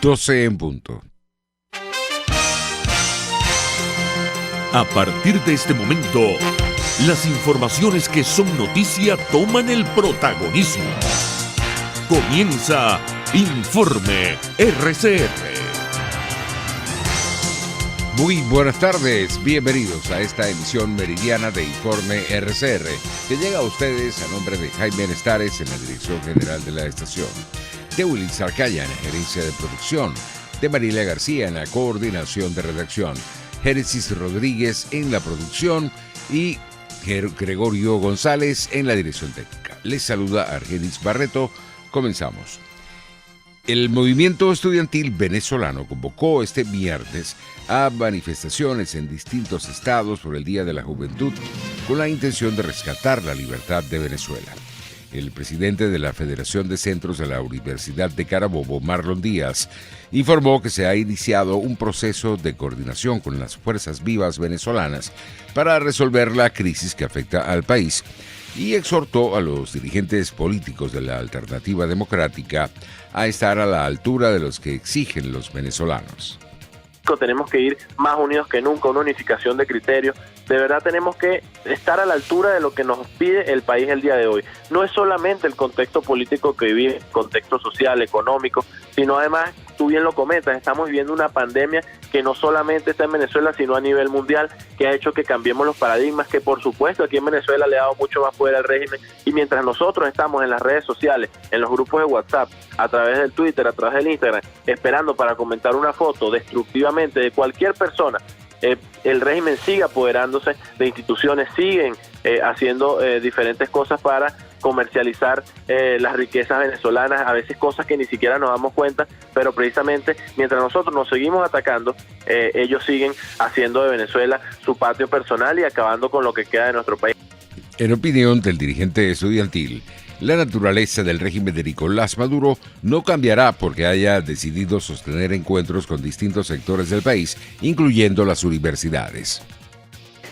12 en punto. A partir de este momento, las informaciones que son noticia toman el protagonismo. Comienza Informe RCR. Muy buenas tardes, bienvenidos a esta emisión meridiana de Informe RCR, que llega a ustedes a nombre de Jaime Estares en la dirección general de la estación, de Willy Zarcaya en la gerencia de producción, de Mariela García en la coordinación de redacción, Génesis Rodríguez en la producción y Gregorio González en la dirección técnica. Les saluda Argenis Barreto. Comenzamos. El movimiento estudiantil venezolano convocó este viernes a manifestaciones en distintos estados por el Día de la Juventud con la intención de rescatar la libertad de Venezuela. El presidente de la Federación de Centros de la Universidad de Carabobo, Marlon Díaz, informó que se ha iniciado un proceso de coordinación con las fuerzas vivas venezolanas para resolver la crisis que afecta al país y exhortó a los dirigentes políticos de la Alternativa Democrática a estar a la altura de los que exigen los venezolanos. Tenemos que ir más unidos que nunca, una unificación de criterios. De verdad tenemos que estar a la altura de lo que nos pide el país el día de hoy. No es solamente el contexto político que vive, el contexto social, económico, sino además, tú bien lo comentas, estamos viviendo una pandemia que no solamente está en Venezuela, sino a nivel mundial, que ha hecho que cambiemos los paradigmas, que por supuesto aquí en Venezuela le ha dado mucho más poder al régimen, y mientras nosotros estamos en las redes sociales, en los grupos de WhatsApp, a través del Twitter, a través del Instagram, esperando para comentar una foto destructivamente de cualquier persona, el régimen sigue apoderándose de instituciones, siguen haciendo diferentes cosas para comercializar las riquezas venezolanas, a veces cosas que ni siquiera nos damos cuenta, pero precisamente mientras nosotros nos seguimos atacando, ellos siguen haciendo de Venezuela su patio personal y acabando con lo que queda de nuestro país. En opinión del dirigente estudiantil, la naturaleza del régimen de Nicolás Maduro no cambiará porque haya decidido sostener encuentros con distintos sectores del país, incluyendo las universidades.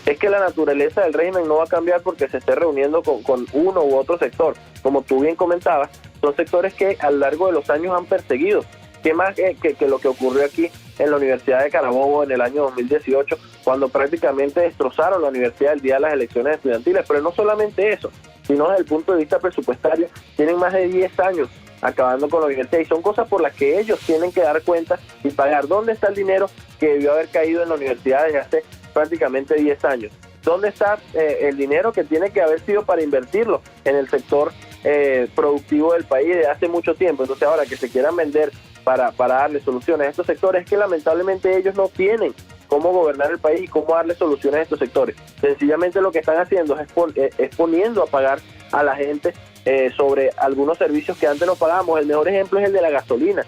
Es que la naturaleza del régimen no va a cambiar porque se esté reuniendo con uno u otro sector. Como tú bien comentabas, son sectores que a lo largo de los años han perseguido. ¿Qué más que lo que ocurrió aquí en la Universidad de Carabobo en el año 2018, cuando prácticamente destrozaron la universidad el día de las elecciones estudiantiles? Pero no solamente eso, sino desde el punto de vista presupuestario, tienen más de 10 años acabando con la universidad, y son cosas por las que ellos tienen que dar cuenta y pagar. ¿Dónde está el dinero que debió haber caído en la universidad desde hace prácticamente 10 años? ¿Dónde está el dinero que tiene que haber sido para invertirlo en el sector productivo del país desde hace mucho tiempo? Entonces ahora que se quieran vender para darle soluciones a estos sectores, es que lamentablemente ellos no tienen cómo gobernar el país y cómo darle soluciones a estos sectores. Sencillamente lo que están haciendo es poniendo a pagar a la gente sobre algunos servicios que antes no pagábamos. El mejor ejemplo es el de la gasolina.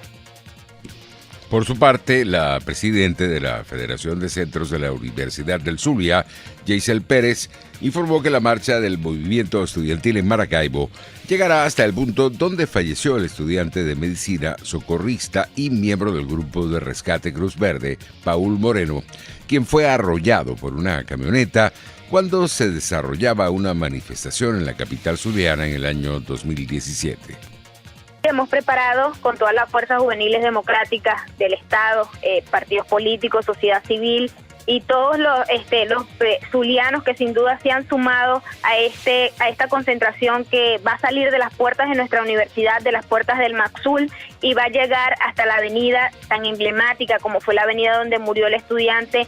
Por su parte, la presidenta de la Federación de Centros de la Universidad del Zulia, Yeisel Pérez, informó que la marcha del movimiento estudiantil en Maracaibo llegará hasta el punto donde falleció el estudiante de medicina, socorrista y miembro del grupo de rescate Cruz Verde, Paul Moreno, quien fue arrollado por una camioneta cuando se desarrollaba una manifestación en la capital zuliana en el año 2017. Hemos preparado con todas las fuerzas juveniles democráticas del Estado, partidos políticos, sociedad civil y todos los zulianos que sin duda se han sumado a esta concentración que va a salir de las puertas de nuestra universidad, de las puertas del Maxul, y va a llegar hasta la avenida tan emblemática como fue la avenida donde murió el estudiante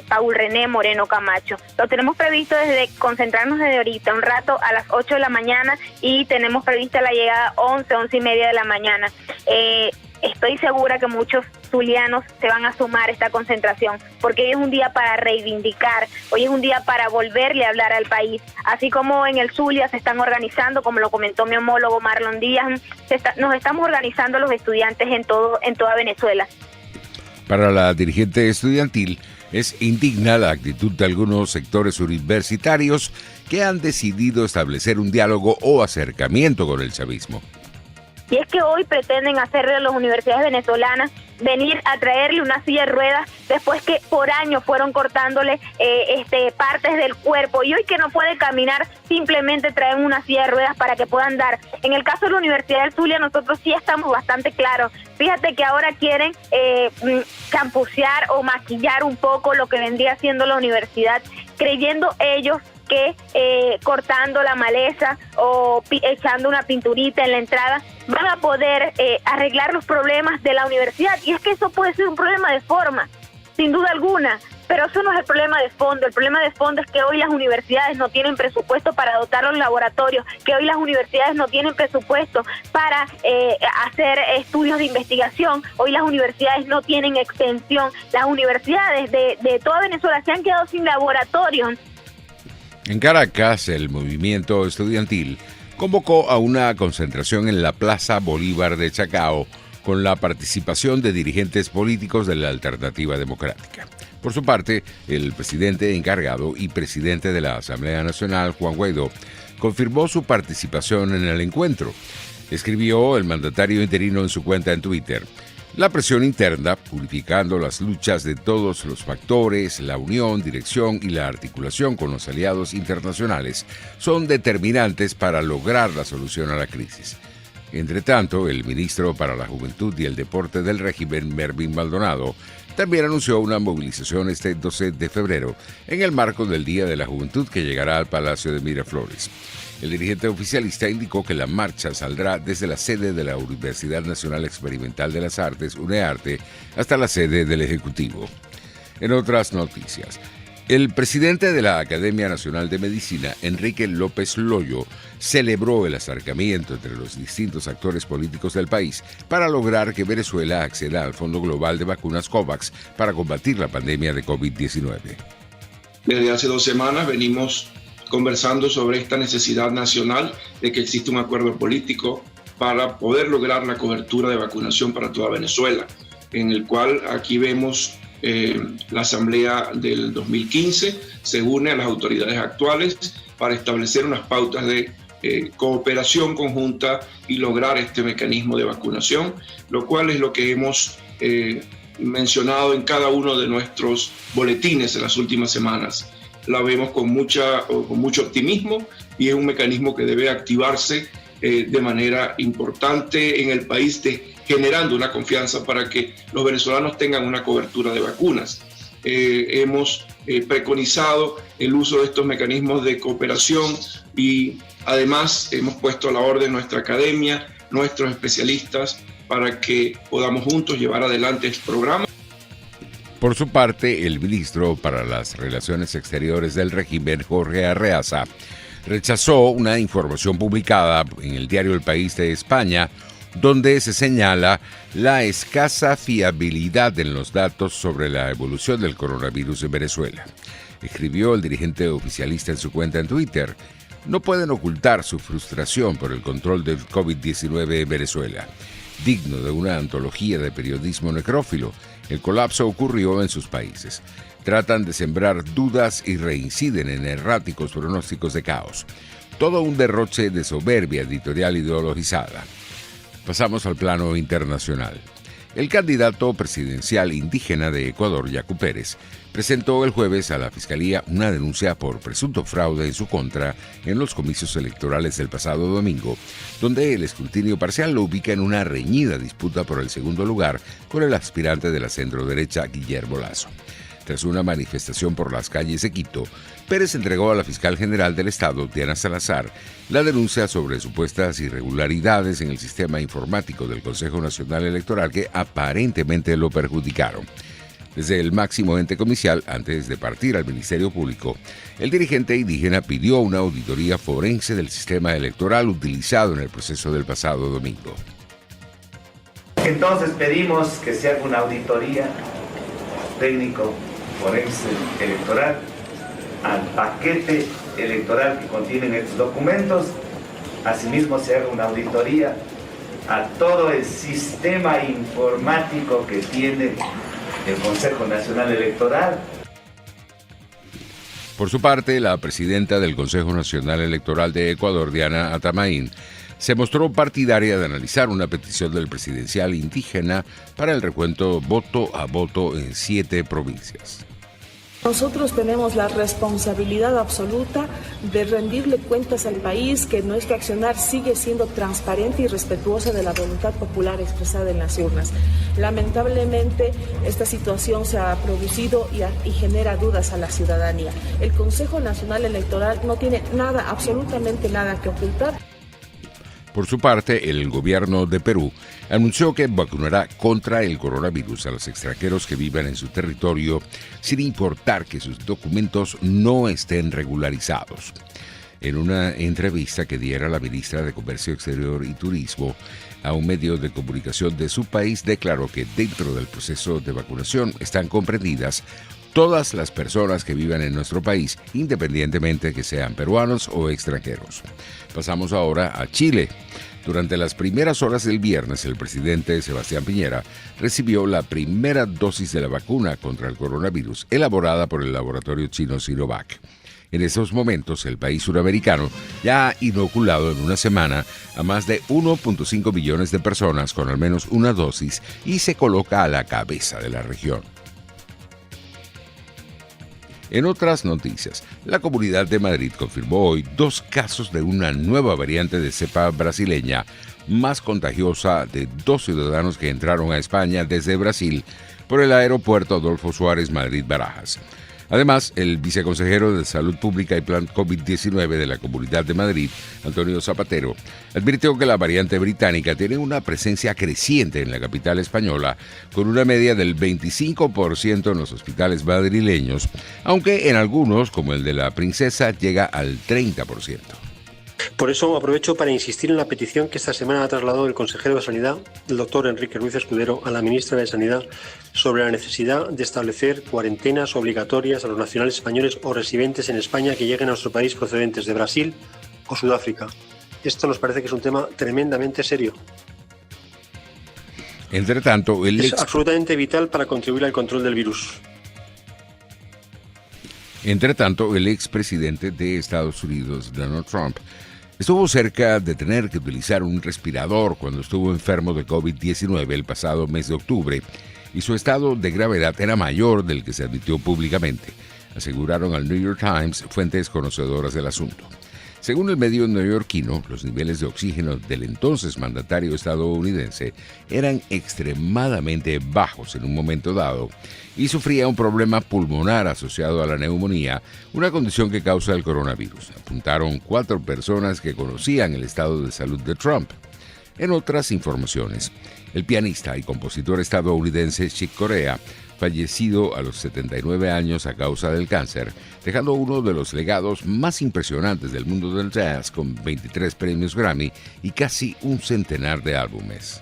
Paul René Moreno Camacho. Lo tenemos previsto concentrarnos desde ahorita un rato a las 8 de la mañana, y tenemos prevista la llegada 11 y media de la mañana. Estoy segura que muchos zulianos se van a sumar a esta concentración, porque hoy es un día para reivindicar, hoy es un día para volverle a hablar al país. Así como en el Zulia se están organizando, como lo comentó mi homólogo Marlon Díaz, nos estamos organizando los estudiantes en toda Venezuela. Para la dirigente estudiantil, es indigna la actitud de algunos sectores universitarios que han decidido establecer un diálogo o acercamiento con el chavismo. Y es que hoy pretenden hacerle a las universidades venezolanas venir a traerle una silla de ruedas después que por años fueron cortándole partes del cuerpo, y hoy que no puede caminar simplemente traen una silla de ruedas para que pueda andar. En el caso de la Universidad del Zulia nosotros sí estamos bastante claros. Fíjate que ahora quieren campusear o maquillar un poco lo que vendría siendo la universidad, creyendo ellos que cortando la maleza o echando una pinturita en la entrada van a poder arreglar los problemas de la universidad. Y es que eso puede ser un problema de forma, sin duda alguna, pero eso no es el problema de fondo. El problema de fondo es que hoy las universidades no tienen presupuesto para dotar los laboratorios, que hoy las universidades no tienen presupuesto para hacer estudios de investigación, hoy las universidades no tienen extensión, las universidades de toda Venezuela se han quedado sin laboratorios. En Caracas, el movimiento estudiantil convocó a una concentración en la Plaza Bolívar de Chacao con la participación de dirigentes políticos de la Alternativa Democrática. Por su parte, el presidente encargado y presidente de la Asamblea Nacional, Juan Guaidó, confirmó su participación en el encuentro. Escribió el mandatario interino en su cuenta en Twitter: la presión interna, purificando las luchas de todos los factores, la unión, dirección y la articulación con los aliados internacionales son determinantes para lograr la solución a la crisis. Entre tanto, el ministro para la Juventud y el Deporte del régimen, Mervin Maldonado, también anunció una movilización este 12 de febrero en el marco del Día de la Juventud que llegará al Palacio de Miraflores. El dirigente oficialista indicó que la marcha saldrá desde la sede de la Universidad Nacional Experimental de las Artes, UNEARTE, hasta la sede del Ejecutivo. En otras noticias, el presidente de la Academia Nacional de Medicina, Enrique López Loyo, celebró el acercamiento entre los distintos actores políticos del país para lograr que Venezuela acceda al Fondo Global de Vacunas COVAX para combatir la pandemia de COVID-19. Desde hace 2 semanas venimos conversando sobre esta necesidad nacional de que exista un acuerdo político para poder lograr la cobertura de vacunación para toda Venezuela, en el cual aquí vemos la Asamblea del 2015 se une a las autoridades actuales para establecer unas pautas de cooperación conjunta y lograr este mecanismo de vacunación, lo cual es lo que hemos mencionado en cada uno de nuestros boletines en las últimas semanas. La vemos con mucho optimismo y es un mecanismo que debe activarse de manera importante en el país, generando una confianza para que los venezolanos tengan una cobertura de vacunas. Hemos preconizado el uso de estos mecanismos de cooperación y además hemos puesto a la orden nuestra academia, nuestros especialistas, para que podamos juntos llevar adelante este programa. Por su parte, el ministro para las Relaciones Exteriores del régimen, Jorge Arreaza, rechazó una información publicada en el diario El País de España, donde se señala la escasa fiabilidad en los datos sobre la evolución del coronavirus en Venezuela. Escribió el dirigente oficialista en su cuenta en Twitter: no pueden ocultar su frustración por el control del COVID-19 en Venezuela. Digno de una antología de periodismo necrófilo, el colapso ocurrió en sus países. Tratan de sembrar dudas y reinciden en erráticos pronósticos de caos. Todo un derroche de soberbia editorial ideologizada. Pasamos al plano internacional. El candidato presidencial indígena de Ecuador, Yacu Pérez, presentó el jueves a la Fiscalía una denuncia por presunto fraude en su contra en los comicios electorales del pasado domingo, donde el escrutinio parcial lo ubica en una reñida disputa por el segundo lugar con el aspirante de la centroderecha, Guillermo Lasso. Tras una manifestación por las calles de Quito, Pérez entregó a la fiscal general del Estado, Diana Salazar, la denuncia sobre supuestas irregularidades en el sistema informático del Consejo Nacional Electoral que aparentemente lo perjudicaron. Desde el máximo ente comicial, antes de partir al Ministerio Público, el dirigente indígena pidió una auditoría forense del sistema electoral utilizado en el proceso del pasado domingo. Entonces pedimos que se haga una auditoría técnico forense electoral al paquete electoral que contienen estos documentos. Asimismo se haga una auditoría a todo el sistema informático que tiene el Consejo Nacional Electoral. Por su parte, la presidenta del Consejo Nacional Electoral de Ecuador, Diana Atamaín, se mostró partidaria de analizar una petición del presidencial indígena para el recuento voto a voto en 7 provincias. Nosotros tenemos la responsabilidad absoluta de rendirle cuentas al país que nuestro accionar sigue siendo transparente y respetuoso de la voluntad popular expresada en las urnas. Lamentablemente, esta situación se ha producido y genera dudas a la ciudadanía. El Consejo Nacional Electoral no tiene nada, absolutamente nada que ocultar. Por su parte, el gobierno de Perú anunció que vacunará contra el coronavirus a los extranjeros que vivan en su territorio, sin importar que sus documentos no estén regularizados. En una entrevista que diera la ministra de Comercio Exterior y Turismo a un medio de comunicación de su país, declaró que dentro del proceso de vacunación están comprendidas todas las personas que vivan en nuestro país, independientemente de que sean peruanos o extranjeros. Pasamos ahora a Chile. Durante las primeras horas del viernes, el presidente Sebastián Piñera recibió la primera dosis de la vacuna contra el coronavirus, elaborada por el laboratorio chino Sinovac. En estos momentos, el país suramericano ya ha inoculado en una semana a más de 1.5 millones de personas con al menos una dosis y se coloca a la cabeza de la región. En otras noticias, la Comunidad de Madrid confirmó hoy 2 casos de una nueva variante de cepa brasileña más contagiosa de 2 ciudadanos que entraron a España desde Brasil por el aeropuerto Adolfo Suárez Madrid-Barajas. Además, el viceconsejero de Salud Pública y Plan COVID-19 de la Comunidad de Madrid, Antonio Zapatero, advirtió que la variante británica tiene una presencia creciente en la capital española, con una media del 25% en los hospitales madrileños, aunque en algunos, como el de la Princesa, llega al 30%. Por eso aprovecho para insistir en la petición que esta semana ha trasladado el consejero de Sanidad, el doctor Enrique Ruiz Escudero, a la ministra de Sanidad sobre la necesidad de establecer cuarentenas obligatorias a los nacionales españoles o residentes en España que lleguen a nuestro país procedentes de Brasil o Sudáfrica. Esto nos parece que es un tema tremendamente serio. Entre tanto, es absolutamente vital para contribuir al control del virus. Entre tanto, el expresidente de Estados Unidos, Donald Trump, estuvo cerca de tener que utilizar un respirador cuando estuvo enfermo de COVID-19 el pasado mes de octubre, y su estado de gravedad era mayor del que se admitió públicamente, aseguraron al New York Times fuentes conocedoras del asunto. Según el medio neoyorquino, los niveles de oxígeno del entonces mandatario estadounidense eran extremadamente bajos en un momento dado y sufría un problema pulmonar asociado a la neumonía, una condición que causa el coronavirus. Apuntaron 4 personas que conocían el estado de salud de Trump. En otras informaciones, el pianista y compositor estadounidense Chick Corea, fallecido a los 79 años a causa del cáncer, dejando uno de los legados más impresionantes del mundo del jazz con 23 premios Grammy y casi un centenar de álbumes.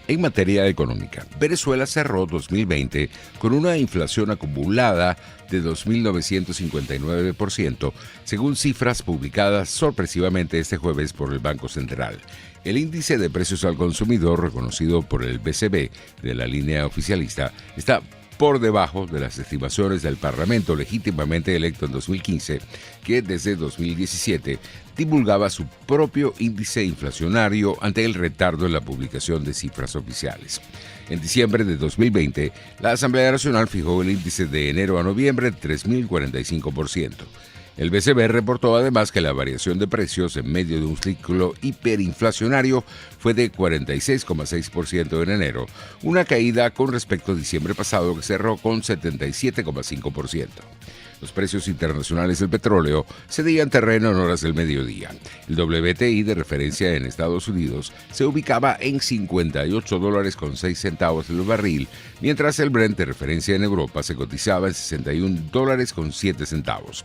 En materia económica, Venezuela cerró 2020 con una inflación acumulada de 2.959%, según cifras publicadas sorpresivamente este jueves por el Banco Central. El índice de precios al consumidor, reconocido por el BCB de la línea oficialista, está por debajo de las estimaciones del Parlamento legítimamente electo en 2015, que desde 2017 divulgaba su propio índice inflacionario ante el retardo en la publicación de cifras oficiales. En diciembre de 2020, la Asamblea Nacional fijó el índice de enero a noviembre en 3.045%. El BCB reportó además que la variación de precios en medio de un ciclo hiperinflacionario fue de 46,6% en enero, una caída con respecto a diciembre pasado que cerró con 77,5%. Los precios internacionales del petróleo cedían terreno en horas del mediodía. El WTI de referencia en Estados Unidos se ubicaba en $58.06 el barril, mientras el Brent de referencia en Europa se cotizaba en $61.07.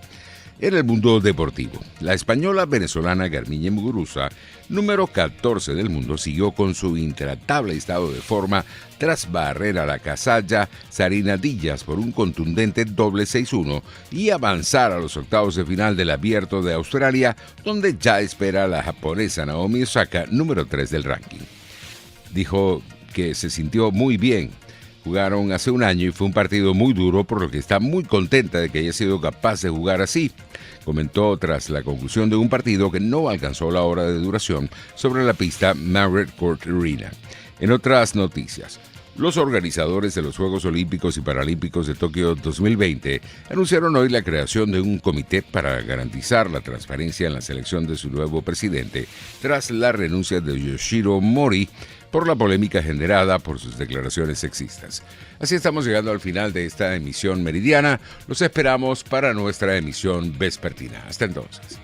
En el mundo deportivo, la española venezolana Garbiñe Muguruza, número 14 del mundo, siguió con su intratable estado de forma tras barrer a la kazaya Zarina Díaz por un contundente doble 6-1 y avanzar a los octavos de final del Abierto de Australia, donde ya espera a la japonesa Naomi Osaka, número 3 del ranking. Dijo que se sintió muy bien. Jugaron hace un año y fue un partido muy duro, por lo que está muy contenta de que haya sido capaz de jugar así. Comentó tras la conclusión de un partido que no alcanzó la hora de duración sobre la pista Marriott Court Arena. En otras noticias, los organizadores de los Juegos Olímpicos y Paralímpicos de Tokio 2020 anunciaron hoy la creación de un comité para garantizar la transparencia en la selección de su nuevo presidente tras la renuncia de Yoshiro Mori por la polémica generada por sus declaraciones sexistas. Así estamos llegando al final de esta emisión meridiana. Los esperamos para nuestra emisión vespertina. Hasta entonces.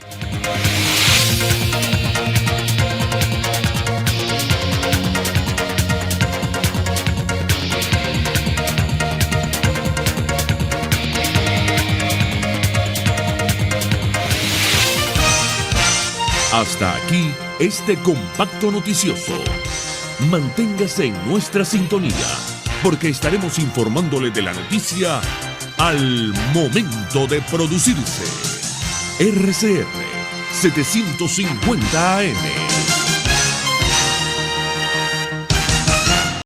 Hasta aquí este compacto noticioso. Manténgase en nuestra sintonía, porque estaremos informándole de la noticia al momento de producirse. RCR 750 AM.